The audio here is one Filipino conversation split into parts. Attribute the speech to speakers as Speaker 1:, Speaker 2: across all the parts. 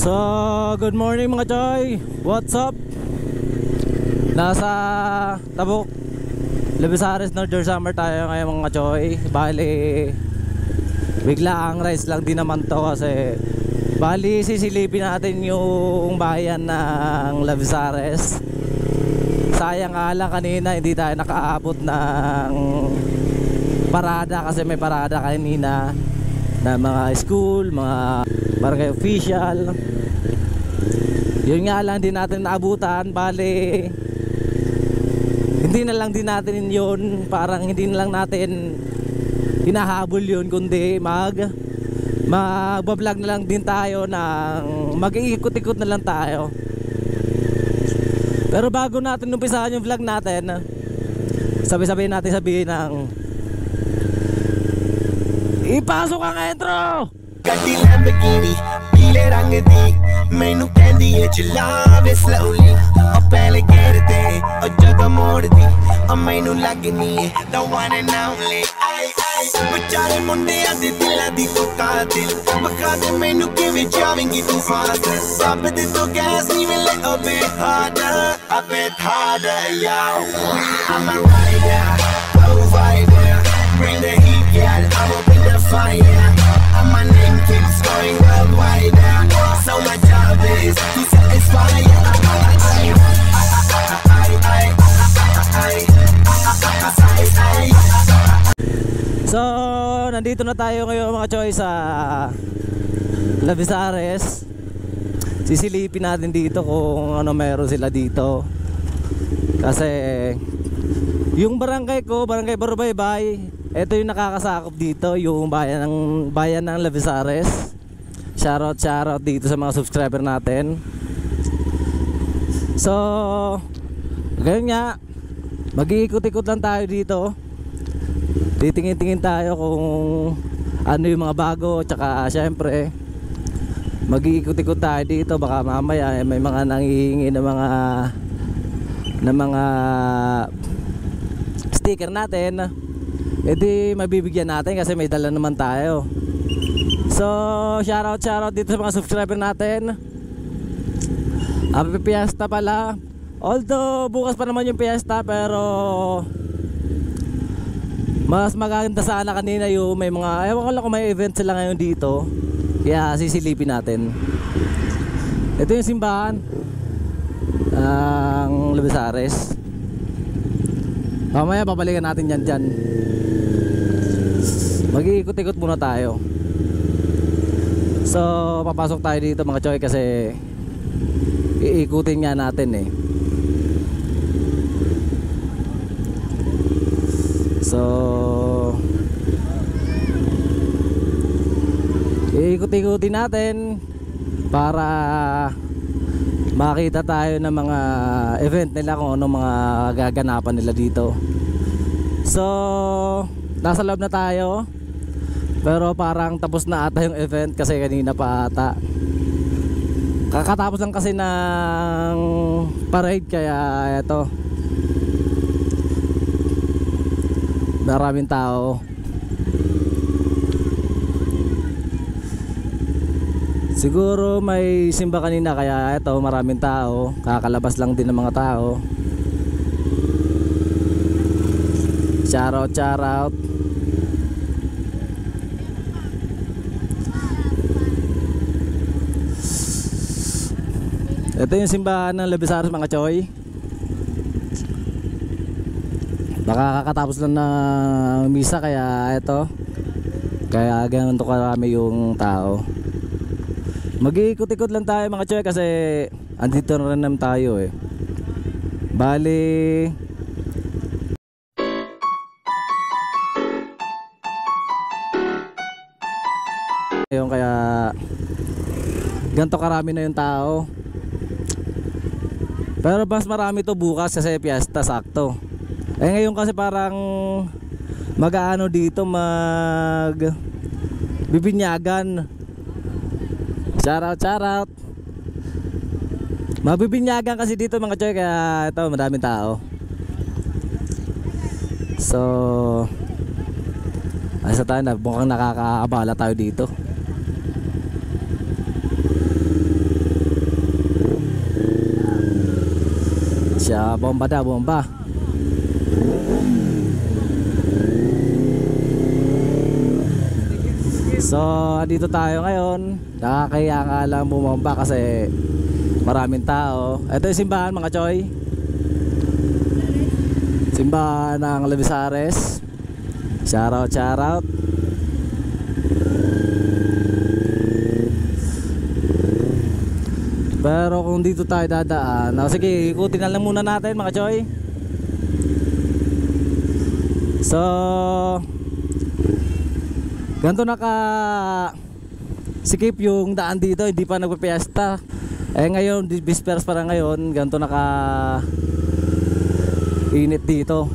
Speaker 1: So, good morning mga choy. What's up? Nasa Tabuk, Labisares, Northern Summer tayo ngayon mga choy. Bali, bigla ang rice lang din naman to kasi bali sisilipin natin yung bayan ng Labisares. Sayang nga lang kanina hindi tayo nakaabot ng parada kasi may parada kanina na mga school, mga barangay official. Yun nga lang din natin naabutan. Bali, hindi na lang din natin yun, parang hindi na lang natin hinahabol yun, kundi magbablog na lang din tayo ng mag-iikot-ikot na lang tayo. Pero bago natin umpisahan yung vlog natin, sabi-sabihin natin sabihin ng ipasok ang intro!
Speaker 2: ਗੱਡੀ ਲੈਂਬਰਗਿਨੀ ਪੀਲੇ ਰੰਗ ਦੀ ਮੈਨੂੰ ਕਹਿੰਦੀ ਏ ਚਲਾਵੇ ਸਲੋਲੀ ਉਹ ਪਹਿਲੇ ਗੇਰ ਤੇ ਉਹ ਜਦੋਂ ਮੋੜਦੀ ਉਹ ਮੈਨੂੰ ਲੱਗਨੀ ਏ the one and only ਆਈ ਵਿਚਾਰੇ ਮੁੰਡਿਆਂ ਦੇ ਦਿਲਾਂ ਦੀ ਤੂੰ ਕਾਤਿਲ ਬਖਾ ਦੇ ਮੈਨੂੰ ਕਿਵੇਂ ਜਾਵੇਂਗੀ ਤੂੰ ਫਾਸਟ ਰੱਬ ਦੇ ਤੋਂ ਗੈਸ ਨਹੀਂ ਮਿਲੇ a bit harder yo I'm a rider provider bring the heat yeah I'm up in the fire and my name keeps going worldwide so my job is to satisfy
Speaker 1: So, nandito na tayo ngayon mga choy sa Labisares. Sisilipin natin dito kung ano meron sila dito. Kasi yung barangay ko, Barangay Barubaybay, ito yung nakakasakop dito, yung bayan ng Labisares. Shoutout dito sa mga subscriber natin. So, ganyan nga, mag-iikot-ikot lang tayo dito. Titingin-tingin tayo kung ano yung mga bago. Tsaka syempre mag-iikot-ikot tayo dito. Baka mamaya may mga nanghihingi ng mga sticker natin, edi mabibigyan natin kasi may dala naman tayo. So shoutout dito sa mga subscriber natin. Happy Fiesta pala. Although bukas pa naman yung Fiesta, pero mas maganda sana kanina yung may mga, ewan ko lang kung may event sila ngayon dito, kaya sisilipin natin. Ito yung simbahan ang Labisares. Mamaya babalikan natin yan dyan. Mag-iikot-ikot muna tayo. So papasok tayo dito mga choy kasi iikutin nga natin eh. So iikot-ikutin natin para makita tayo ng mga event nila, kung ano mga gaganapan nila dito. So nasa loob na tayo, pero parang tapos na ata yung event kasi kanina pa ata. Kakatapos lang kasi ng parade, kaya eto, maraming tao. Siguro may simba kanina kaya ito maraming tao. Kakalabas lang din ng mga tao. Shoutout. Ito yung simbahan ng Labisares mga choy. Baka kakatapos lang ng misa kaya ito, kaya ganito karami yung tao. Mag-iikot-ikot lang tayo mga choy kasi andito na rin naman tayo eh. Bali, yung kaya ganito karami na yung tao. Pero mas marami to bukas kasi Fiesta, sakto. Eh ngayon kasi parang mag-aano dito, bibinyagan. Shoutout. Mabibinyagan kasi dito mga choy, kaya ito madaming tao. So asa tayo na, mukhang nakakaabala tayo dito. Kaya bomba daw, bomba. So, dito tayo ngayon. Nakakaya nga lang bumomba kasi maraming tao. Ito yung simbahan mga choy. Simbahan ng Labisares. Shoutout, shoutout. Pero kung dito tayo dadaan, sige, ikutin na lang muna natin mga choy. So, ganito naka sikip yung daan dito, hindi pa nagpe-fiesta. Ngayon, bisperas para ngayon, ganito naka init dito.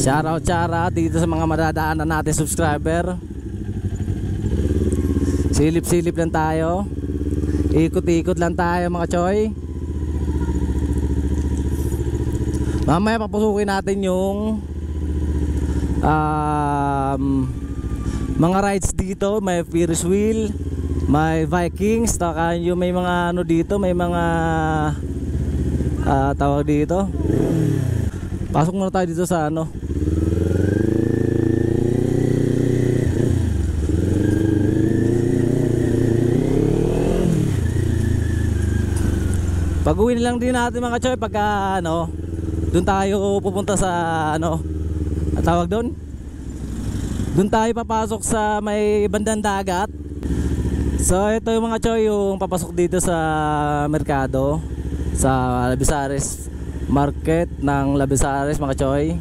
Speaker 1: Shoutout dito sa mga madadaanan natin subscriber. Silip-silip lang tayo. Ikot-ikot lang tayo mga choy. Mamaya papusukin natin yung mga rides dito. May Ferris wheel, may Vikings, taka yung may mga ano dito, may mga tawag dito. Pasok muna tayo dito sa ano. Pag-uwi lang din natin mga choy pagka ano, doon tayo pupunta sa ano, tawag doon. Doon tayo papasok sa may bandang dagat. So ito yung mga choy, yung papasok dito sa merkado, sa Labisares Market ng Labisares mga choy.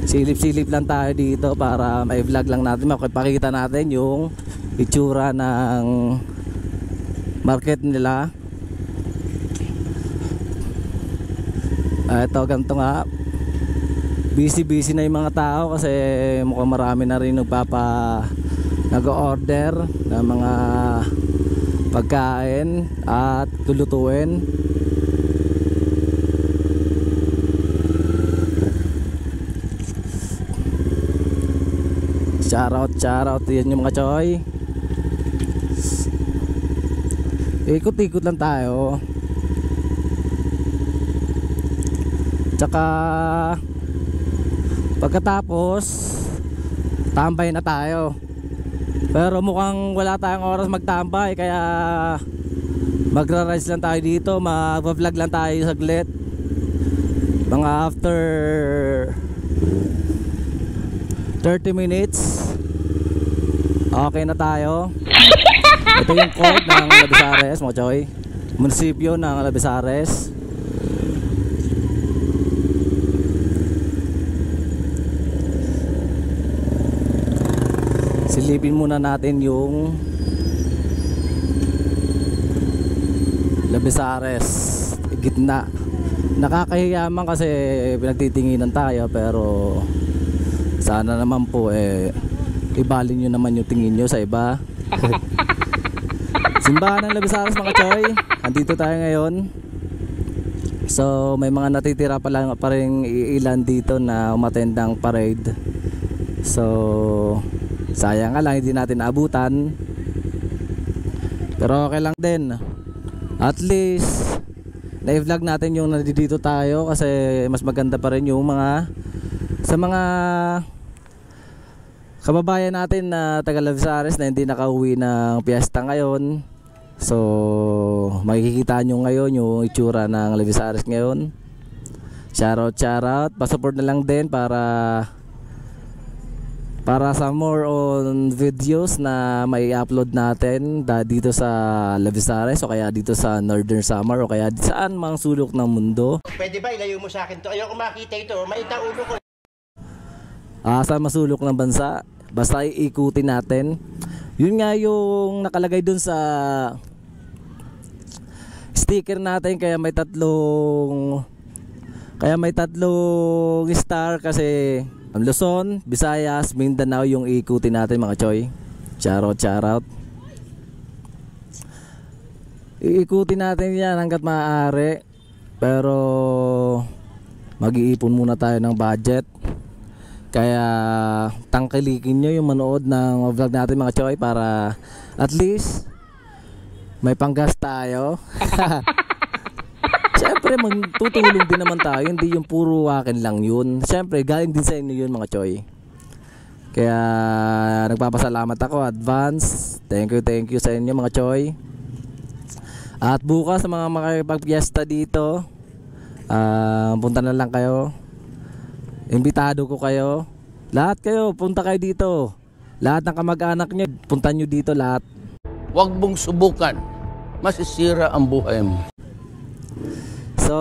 Speaker 1: Silip-silip lang tayo dito para may vlog lang natin, makipakita natin yung itsura ng market nila. Ito ganito nga, busy na yung mga tao kasi mukhang marami na rin nag-order ng mga pagkain at lulutuin. Shoutout yan yung mga choy. Ikot-ikot lang tayo. Tsaka pagkatapos tambay na tayo. Pero mukhang wala tayong oras magtambay, kaya magra-rides lang tayo dito, mag-vlog lang tayo saglit. Mga after 30 minutes okay na tayo. Ito yung court ng Labisares mga choy, munisipyo ng Labisares. Silipin muna natin yung Labisares gitna. Nakakahiyaman kasi pinagtitinginan tayo, pero sana naman po ibalin nyo naman yung tingin nyo sa iba. Simbahan ng Labisares mga choy, andito tayo ngayon. So may mga natitira pa rin ilan dito na umatendang parade. So sayang nga lang hindi natin naabutan, pero okay lang din. At least na-vlog natin yung nandito tayo, kasi mas maganda pa rin yung mga sa mga kababayan natin na taga Labisares na hindi nakauwi ng piyesta ngayon. So makikita nyo ngayon yung itsura ng Labisares ngayon. Shoutout, pa-support na lang din para sa more on videos na may upload natin dito sa Labisares, o kaya dito sa Northern Samar, o kaya saan mang sulok ng mundo.
Speaker 3: Pwede ba ilayo mo sa akin to? Ayoko makita ito, may taulo ko.
Speaker 1: Sa masulok ng bansa, basta iikutin natin. Yun nga yung nakalagay dun sa sticker natin, kaya may tatlong star, kasi Luzon, Visayas, Mindanao yung iikutin natin mga choy. Shoutout. Iikutin natin yan hanggat maaari, pero mag-iipon muna tayo ng budget. Kaya tangkilikin nyo yung manood ng vlog natin mga choy, para at least May panggas tayo. Siyempre magtutulong din naman tayo, hindi yung puro akin lang yun. Siyempre galing din sa inyo yun mga choy. Kaya nagpapasalamat ako advance. Thank you sa inyo mga choy. At bukas sa mga makipag-fiesta dito, punta na lang kayo. Imbitado ko kayo. Lahat kayo, punta kayo dito. Lahat ng kamag-anak nyo, punta nyo dito lahat.
Speaker 4: Huwag mong subukan. Masisira ang buhay mo.
Speaker 1: So,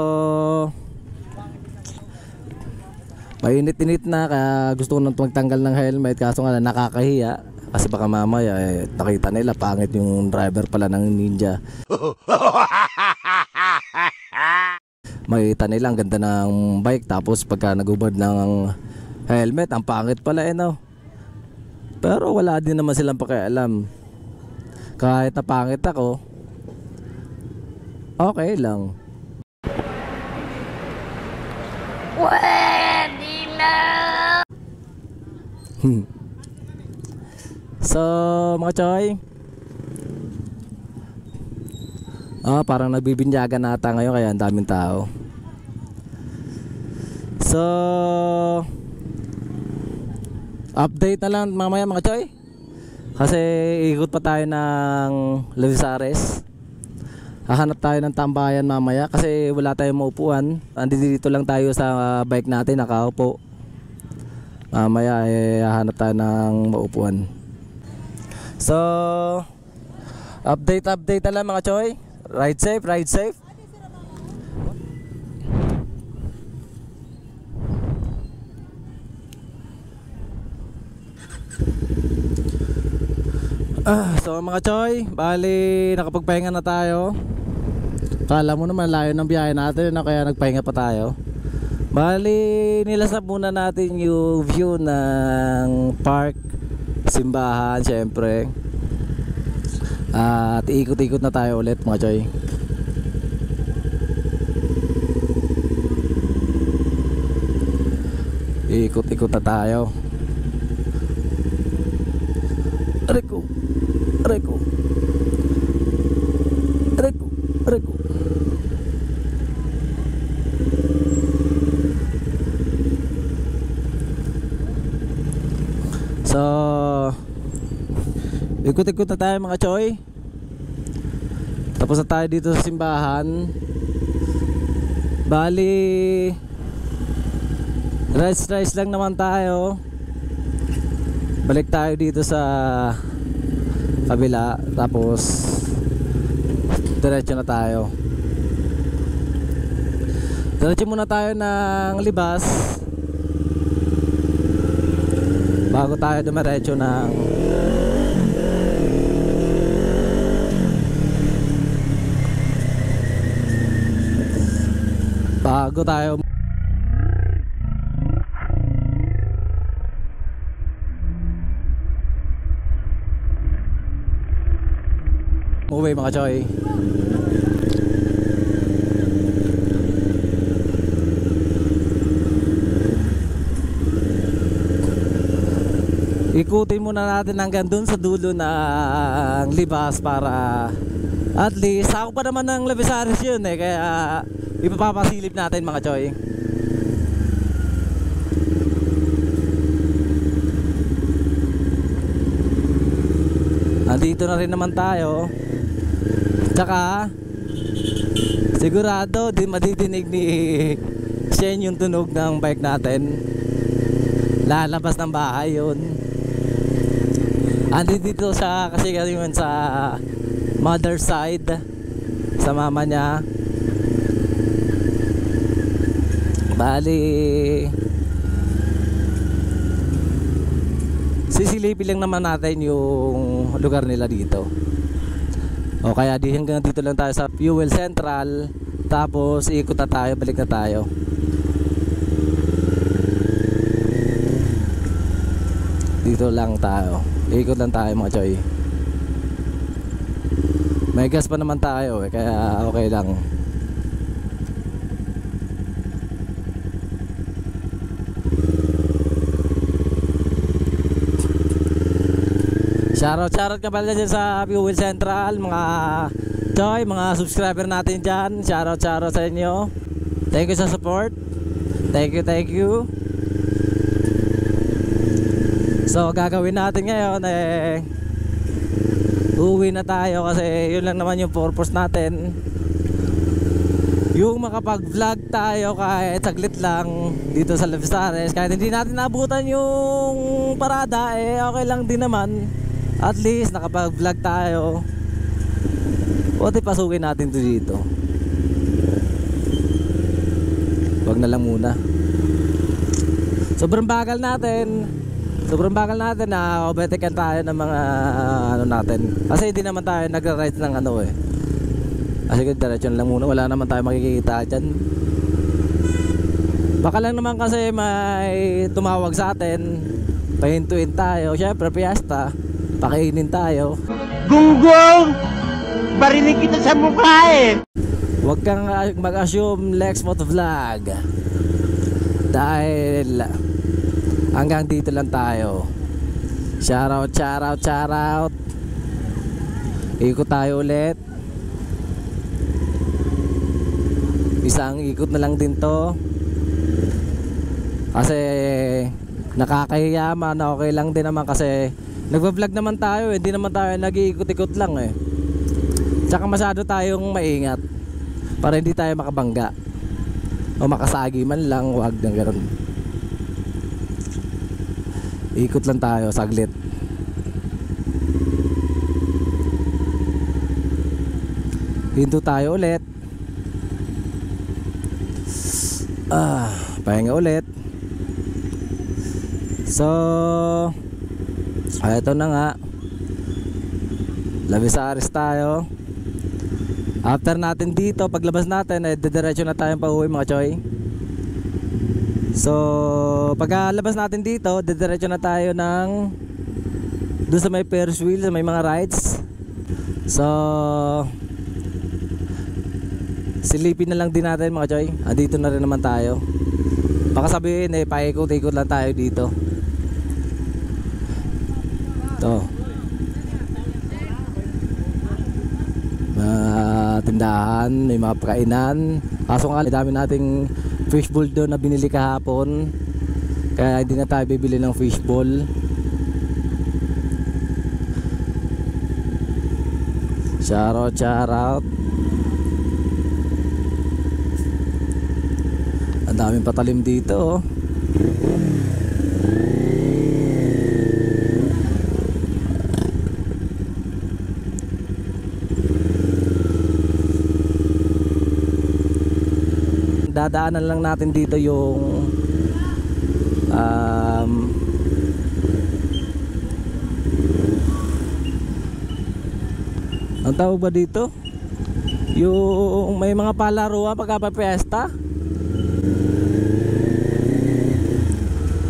Speaker 1: mainit-init na, kaya gusto ko nang magtanggal ng helmet. Kaso nga nakakahiya. Kasi baka mamaya nakita nila pangit yung driver pala ng Ninja. Makita nila ang ganda ng bike, tapos pagka nagubad ng helmet, ang pangit pala no. Pero wala din naman silang pakialam. Kahit na pangit ako, okay lang.
Speaker 5: Pwede na!
Speaker 1: So mga choy, parang nagbibinyagan nata ngayon, kaya ang daming tao. So update na lang mamaya mga choy, kasi ikot pa tayo ng Levisares. Hahanap tayo ng tambayan mamaya kasi wala tayong maupuan. Andito lang tayo sa bike natin, nakaupo. Mamaya hahanap tayo ng maupuan. So update na lang mga choy. Ride safe. So mga choy, bali nakapagpahinga na tayo. Kala mo naman layo ng biyahe natin, kaya nagpahinga pa tayo. Bali nilasap muna natin yung view ng park, simbahan syempre. At ikot-ikot na tayo ulit mga choy. Ikot-ikot na tayo. Reko. So ikot-ikot na tayo mga choy. Tapos na tayo dito sa simbahan. Bali rice lang naman tayo. Balik tayo dito sa kabila, tapos diretso na tayo. Diretso muna tayo ng Libas bago tayo dumiretso ng uwi mga choy. Ikutin muna natin hanggang dun sa dulo ng Libas para at least ako pa naman ng Levisares yun kaya ipapapasilip natin mga choy. Andito na rin naman tayo. Tsaka sigurado di madidinig ni Shen yung tunog ng bike natin. Lalabas ng bahay yun. Andito siya kasi yun sa mother side, sa mama niya. Bali sisilipin lang naman natin yung lugar nila dito. O kaya hanggang dito lang tayo sa Fuel Central. Tapos ikot na tayo, balik na tayo. Dito lang tayo, ikot lang tayo mga choy. May gas pa naman tayo kaya okay lang. Shoutout ka pala dyan sa Fuel Central, mga Choy, mga subscriber natin dyan. Shoutout sa inyo. Thank you sa support. Thank you. So gagawin natin ngayon uuwi na tayo kasi yun lang naman yung purpose natin, yung makapag-vlog tayo kahit saglit lang dito sa Lavisares. Kahit hindi natin nabutan yung parada, okay lang din naman. At least nakapag-vlog tayo. Buti pasukin natin to dito. Wag na lang muna. Sobrang bagal natin na overtaken tayo ng mga natin. Kasi hindi naman tayo nagra-ride ng Kasi diretso lang muna, wala naman tayo makikita dyan. Baka lang naman kasi may tumawag sa atin, pahintuin tayo. Syempre piyesta, pakainin tayo.
Speaker 3: Gunggong! Barinig kita sa mukha
Speaker 1: Huwag kang mag-assume Lex Motovlog, dahil hanggang dito lang tayo. Shoutout. Ikot tayo ulit. Isang ikot na lang din to. Kasi nakakahiya man, okay lang din naman kasi nagva-vlog naman tayo, hindi naman tayo nag-iikot-ikot lang Tsaka masyado tayong maingat para hindi tayo makabangga o makasagi man lang, wag nang ganoon. Ikot lang tayo saglit. Hinto tayo ulit. Pahinga ulit. So ito na nga, Lavisares tayo. After natin dito, paglabas natin didiretso na tayong pauwi mga choy. So pagkalabas natin dito, didiretso na tayo ng doon sa may Ferris wheel, sa may mga rides. So silipin na lang din natin mga choy. Dito na rin naman tayo. Baka sabihin paikot-ikot lang tayo dito. Ito, tindahan, may mga pagkainan. Kaso nga dami nating fishbowl doon na binili kahapon, kaya hindi na tayo bibili ng fishbowl. Shoutout. Ang daming patalim dito Dadaanan lang natin dito yung ang tawag ba dito? Yung may mga palaruan pagka-fiesta.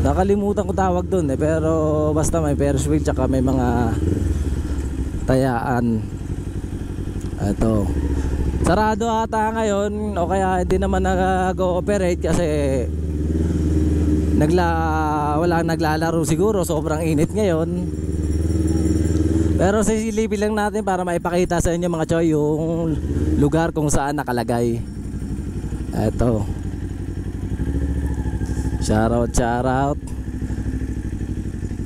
Speaker 1: Nakalimutan ko tawag dun pero basta may Ferris wheel tsaka may mga tayaan. Ito, sarado ata ngayon o kaya hindi naman nag-ooperate kasi walang naglalaro siguro, sobrang init ngayon. Pero sisilipin lang natin para maipakita sa inyo mga choy yung lugar kung saan nakalagay. Ito, shoutout.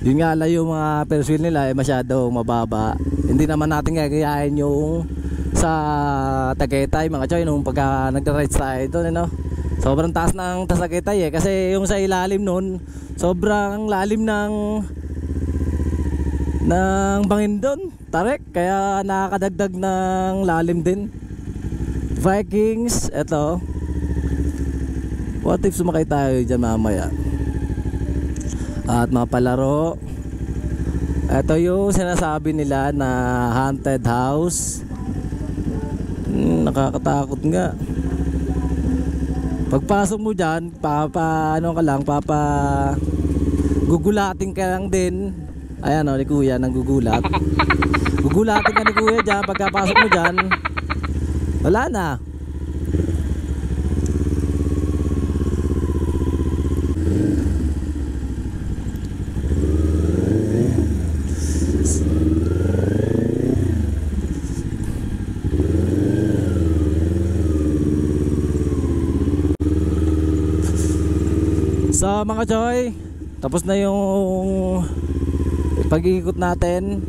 Speaker 1: Yun nga lang, yung mga Ferris wheel nila masyado mababa. Hindi naman natin gagayahin yung sa Tagaytay mga choy nung pagka nag-ride tayo doon sobrang taas ng Tagaytay kasi yung sa ilalim nun sobrang lalim ng bangin doon, tarik, kaya nakakadagdag ng lalim din. Vikings, eto, what if sumakay tayo dyan mamaya at mga palaro. Eto yung sinasabi nila na haunted house. Nakakatakot nga. Pagpasok mo dyan, gugulatin ka lang din. Ayan ni kuya nanggugulat. Gugulatin ka ni kuya dyan. Pagkapasok mo dyan, wala na. mga Choy, tapos na yung pag-iikot natin.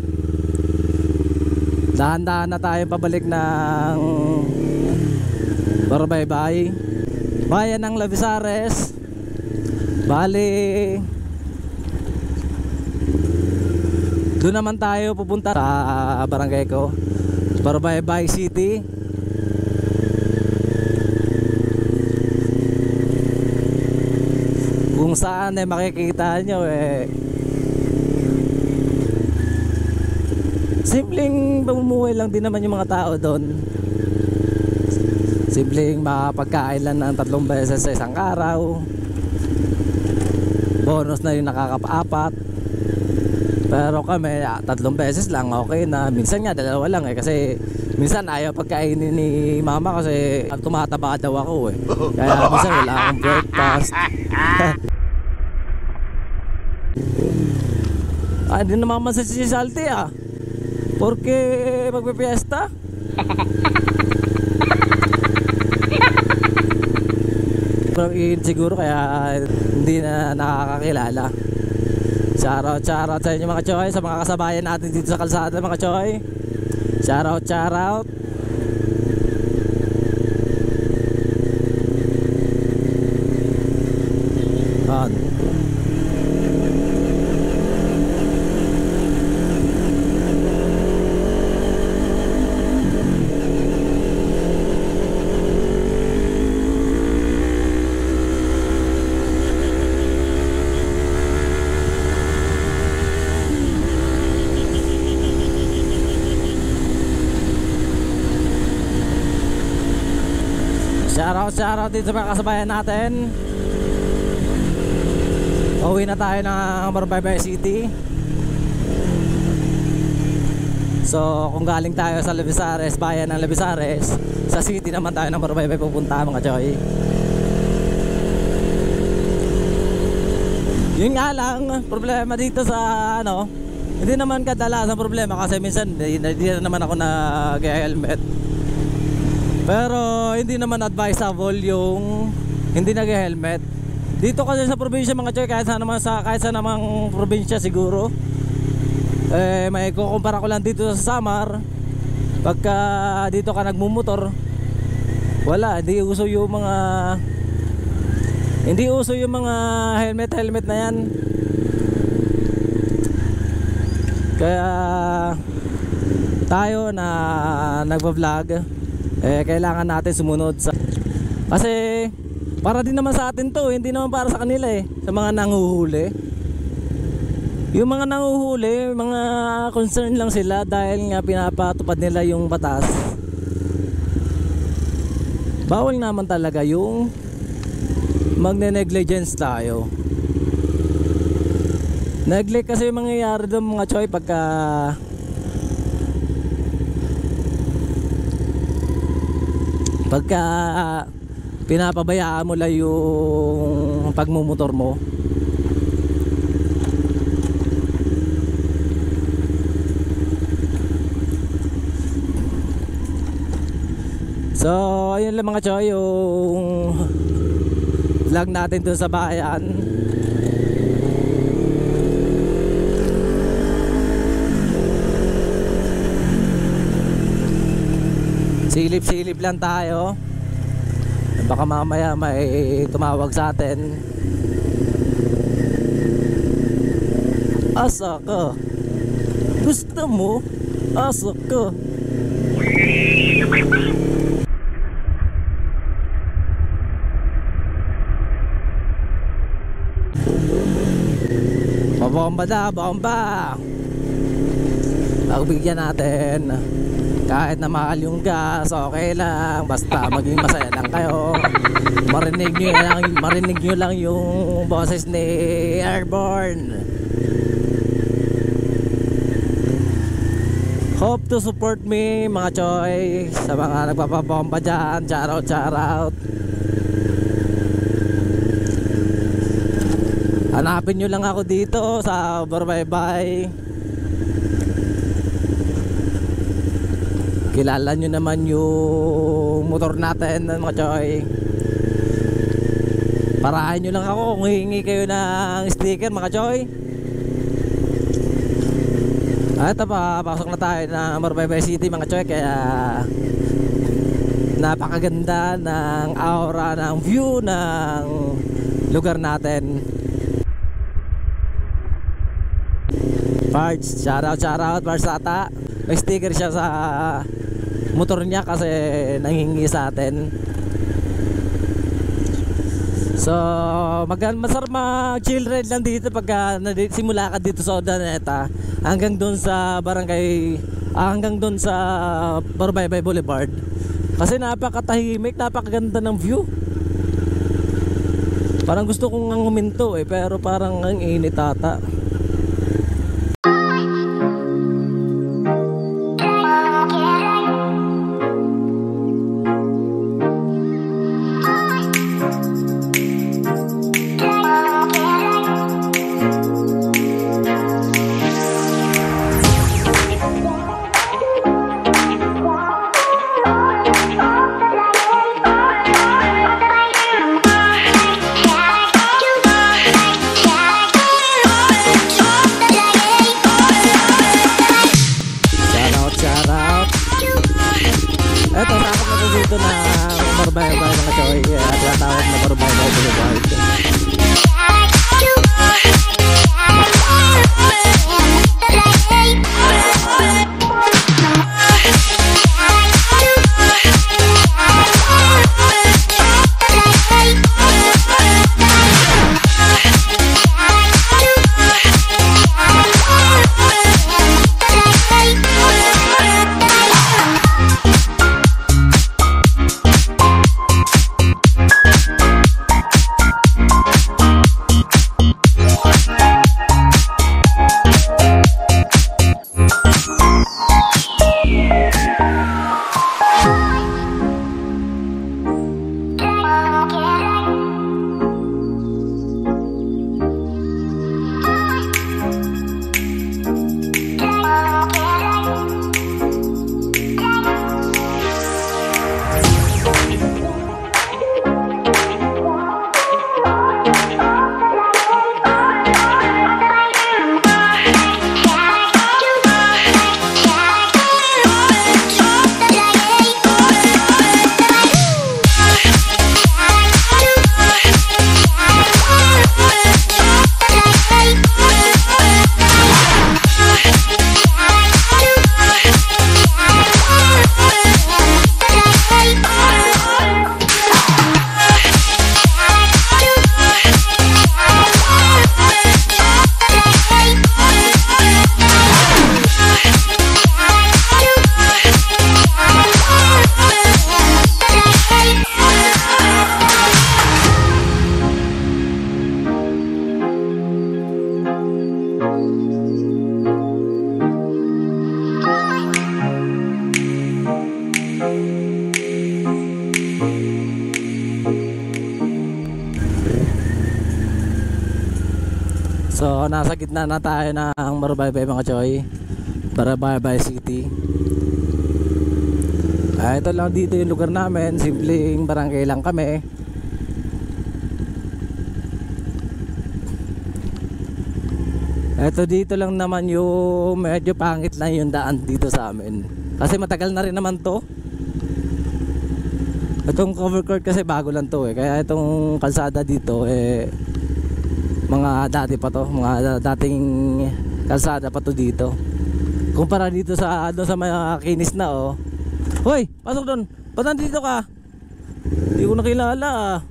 Speaker 1: Dahan-dahan na tayo pabalik ng Barbaybay, bayan ng Lavisares. Bali, doon naman tayo pupunta sa barangay ko, Barbaybay City. Kung saan makikita nyo simpleng pamumuhay lang din naman yung mga tao doon. Simpleng makapagkain lang ng 3 beses sa isang araw. Bonus na yung nakakapaapat. Pero kami 3 beses lang okay na. Minsan nga 2 lang kasi minsan ayaw pagkainin ni mama kasi tumataba daw ako Kaya minsan wala akong breakfast. Hindi na mama sa salty porque magpipiesta. Pero siguro kaya hindi na nakakakilala. Shoutout sa inyo mga Choy, sa mga kasabayan natin dito sa kalsada mga Choy. Shoutout. Shoutout dito sa mga kasabayan natin. Uwi na tayo ng Barbaybay City. So kung galing tayo sa Lavisares, bayan ng Lavisares, sa city naman tayo ng Barbaybay pupunta mga Choy. Yun nga lang, problema dito sa hindi naman kadalasan problema kasi minsan hindi na naman ako nag-helmet. Pero hindi naman advisable yung hindi nag-helmet. Dito kasi sa probinsya mga Choy, kahit sa namang probinsya siguro, may kukumpara ko lang dito sa Samar. Pagka dito ka nagmumotor, wala, hindi uso yung mga helmet na yan. Kaya tayo na nagva-vlog, kailangan natin sumunod kasi para din naman sa atin to, hindi naman para sa kanila sa mga nanguhuli. Yung mga nanguhuli, mga concern lang sila dahil nga pinapatupad nila yung batas. Bawal naman talaga yung magne-negligence tayo. Neglect kasi yung mangyayari doon mga Choy pagka pinapabayaan mo lang yung pagmumotor mo. So ayun lang mga Choy, yung vlog natin dun sa bayan. Silip-silip lang tayo. Baka mamaya may tumawag sa atin. Asa ka? Gusto mo? Asa ka? Babomba na, bomba! Pagbigyan natin. Kahit na mahal yung gas, okay lang. Basta maging masaya lang kayo. Marinig nyo lang yung boses ni Airborne. Hope to support me mga Choy. Sa mga nagpapabomba dyan, shoutout. Hanapin nyo lang ako dito sa Barbaybay. Kilala nyo naman yung motor natin mga Choy. Parahan nyo lang ako kung hihingi kayo ng sticker mga choy. Ito pa, pasok na tayo na Morbay City mga choy. Kaya napakaganda ng aura, ng view ng lugar natin. Parts, shoutout Parts Ata. May sticker siya sa motor niya kasi nanghingi sa atin. So masarap mag-chill ride lang dito pagka simula ka dito sa Urdaneta hanggang doon sa barangay, hanggang doon sa Borbaybay Boulevard. Kasi napakatahimik, napakaganda ng view. Parang gusto kong huminto pero parang ang init ata. Eto, sakot na po dito na Borbaybay mga choy. Tinatawag na Borbaybay Boulevard. So nasa gitna na tayo ng Borbaybay mga choy, Borbaybay City. Ito lang dito yung lugar namin, simpleng barangay lang kami. Ito dito lang naman yung medyo pangit lang yung daan dito sa amin. Kasi matagal na rin naman to. Itong cover court kasi bago lang to kaya itong kalsada dito mga dati pa to, mga dating kalsada pa to dito. Kumpara dito sa sa mga kinis na Hoy, pasok doon. Ba't nandito ka? Hindi ko nakilala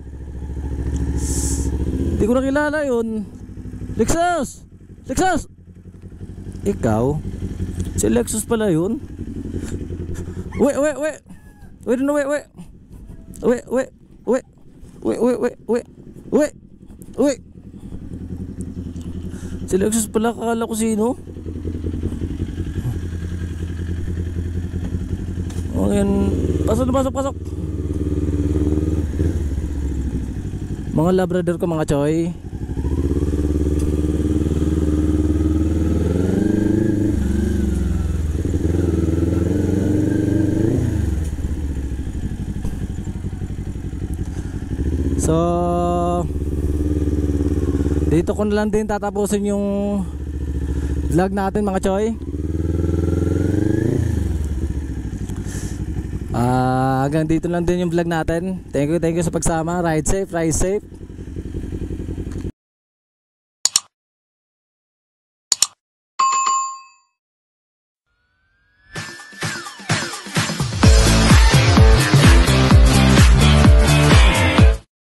Speaker 1: Hindi ko nakilala yun. Lexus! Lexus! Ikaw? Si Lexus pala yun? Wait. Wait, no, wait. Wait. Si Lexus pala, kakala ko sino? O yan, pasok. Mga labrador ko mga choy. So dito ko na lang din tatapusin yung vlog natin mga choy. Hanggang dito lang din yung vlog natin. Thank you sa pagsama. Ride safe, ride safe.